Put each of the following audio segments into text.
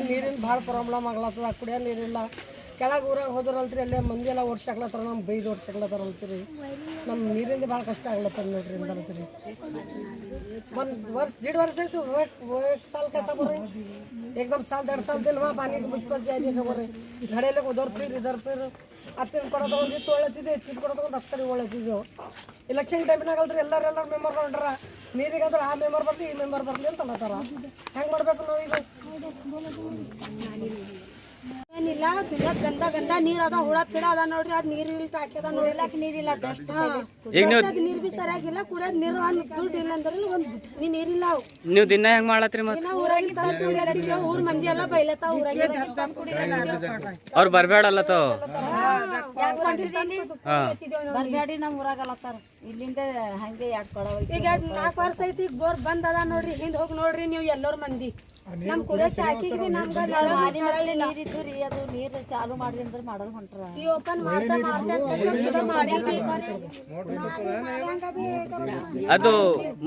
ನೀರಿನ ಭಾಳ ಪ್ರಾಬ್ಲಮ್ ಆಗ್ಲತ್ತದ, ಕುಡಿಯೋ ನೀರಿಲ್ಲ. ಕೆಳಗೆ ಊರಾಗ ಹೋದ್ರಲ್ರಿ ಅಲ್ಲೇ ಮಂದಿ ಎಲ್ಲ ಓಡ್ಸಾಕ್ಲತ್ತಾರ, ನಮ್ಮ ಬೈದು ಓಡ್ಸಾಕ್ಲತ್ತಾರಲ್ತೀರಿ. ನಮ್ಮ ನೀರಿಂದ ಭಾಳ ಕಷ್ಟ ಆಗ್ಲತ್ತದ ನೋಡ್ರಿ ಅಂದ್ರಿ. ಒಂದು ವರ್ಷ 1.5 ವರ್ಷ ಆಯ್ತು. एक साल कैसा बोल रहे एकदम साल 1.5 साल दिन वहाँ पानी की मुझ पर जाइए खबर है घड़े लोग उधर फिर इधर फिर ಅತ್ತಿನ ಕೊಡ ತೊಗೊಂಡು ತೊಗೊಳತ್ತಿದ್ದೆ, ಎತ್ತಿನ ಕೊಡ ತೊಗೊಂಡು ಹತ್ತರಿ ಒಳತ್ತಿದ್ದೆವು. ಎಲೆಕ್ಷನ್ ಟೈಮ್ನಾಗಲ್ರಿ ಎಲ್ಲರೂ ಮೆಂಬರ್ ಹೊಂಟ್ರ ನೀರಿಗಾದ್ರೆ ಆ ಮೆಂಬರ್ ಬರಲಿ ಈ ಮೆಂಬರ್ ಬರಲಿ ಅಂತ ಅನ್ನತ್ತಾರ. ಹೆಂಗೆ ಮಾಡ್ಬೇಕು ನಾವು ಈಗ? ಏನಿಲ್ಲ, ಗಂದ ಗಂದ ನೀರ್ ಅದ, ಹುಳ ಪಿಡ ಅದ ನೋಡ್ರಿ. ಅದ್ ನೀರ್ ಇಲ್ಲ ಹಾಕ್ಯದ ನೋಡ್ಲಾಕ ನೀರಿಲ್ಲ. ನೀರ್ ಬಿ ಸರಿಯಾಗಿಲ್ಲ, ಕುಡಿಯೋದ್ ನೀರು ದುಡ್ಡು ಇಲ್ಲ ಅಂದ್ರೆ ಒಂದ್ ನೀರಿಲ್ಲ. ನೀವು ದಿನ ಹೆಂಗ್ ಮಾಡತ್ರಿ? ಮತ್ತೆ ಊರ್ ಮಂದಿ ಎಲ್ಲ ಬೈಲತ್ತ ಊರಾಗೆ ಅವ್ರು ಬರ್ಬೇಡಲ್ಲತ್ತ ಬರ್ಬ್ಯಾಡಿ ನಮ್ ಊರಾಗಲ್ಲತ್ತಾರ. ಇಲ್ಲಿಂದ ಹಂಗೆ ಈಗ 4 ವರ್ಷ ಐತಿ. ಈಗ ಬೋರ್ ಬಂದ್ ಅದ ನೋಡ್ರಿ. ಹಿಂದ್ ಹೋಗಿ ನೋಡ್ರಿ ನೀವು ಎಲ್ಲರ ಮಂದಿ. ನಮ್ ಕುಡಿಯೋ ಟಾಕಿಗೆ ನಮ್ಗ ನೀರಿದ್ದು ರೀ, ಅದು ನೀರ್ ಚಾಲು ಮಾಡ್ರಿ ಅಂದ್ರೆ ಮಾಡೋದು ಹೊಂಟ್ರ. ಈ ಓಪನ್ ಅದು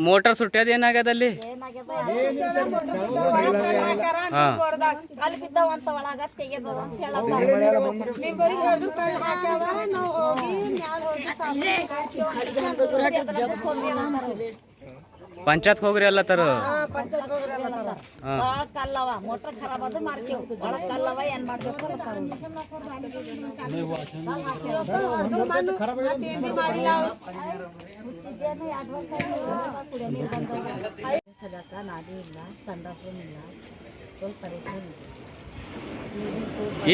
ಮೋಟರ್ ಸುಟ್ಟ್ಯದ ಏನಾಗ್ಯದಲ್ಲಿ? ಅಲ್ಲಿ ಬಿದ್ದವಂತ ಒಳಗ ತೆಗೆದ ಅಂತ ಹೇಳೋದು. ಪಂಚಾಯತ್ ಹೋಗ್ರಿ ಅಲ್ಲ ತರ ಕಲ್ಲವ ಮೋಟರ್ ಖರಾಬ್ ಆದ್ರೂ ಮಾಡ್ತೇವ್. ಒಳಗ್ ಕಲ್ಲವ ಏನ್ ಮಾಡ್ಬೇಕು ನಾದಿ ಇಲ್ಲ, ಸಂಡಾಸನ್ ಇಲ್ಲ, ಸ್ವಲ್ಪ ಪರೇಶಾನ್ ಇದೆ.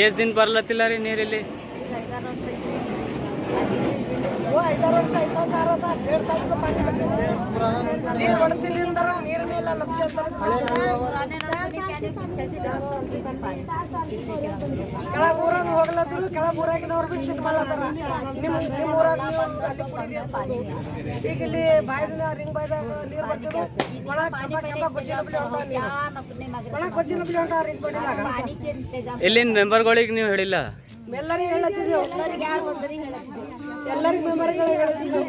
ಎಷ್ಟ್ ದಿನ ಬರ್ಲತ್ತಿಲ್ಲ ರೀ ನೀರಿಲ್ಲಿ? 5-6 ವರ್ಷ ಐತಿ. 5-6 ವರ್ಷ 5 ಸಾವಿರ 1.5 ಸಾವಿರದ ಪಾನಿ ನೀರು ಒಣಸಿಲಿಂದ ನೀರಿನೆಲ್ಲ ಲಕ್ಷ ಕೆಳಗೆ ಊರಾಗ ಹೋಗ್ಲತ್ತರು. ಕೆಳಗೆ ಊರಾಗಿನವ್ರು ಭೀ ಶುದ್ಧ ಮಾಡ್ಲತ್ತಾರ. ನಿಮ್ಮ ಊರಾಗ ಈಗ ಇಲ್ಲಿ ಬಾಯ್ದಿನ ರಿಂಗ್ ಬಾಯ್ದಾಗ ನೀರು ಬರ್ತಿದ್ರು. ಒಣ ಗೊಜ್ಜಿನ ಬಿಳಿ ಹೊಂಟ ರಿಂಗ್ ಬಾಯ್ದಾಗ. ಇಲ್ಲಿನ ಮೆಂಬರ್ಗಳಿಗೆ ನೀವು ಹೇಳಿಲ್ಲ? ಎಲ್ಲರಿಗೂ ಹೇಳತ್ತಿದ್ದೆವು. ಎಲ್ಲರಿಗೂ ಮೆಂಬರ್ಗಳಿಗೆ ಹೇಳಿದ್ದೀವಿ.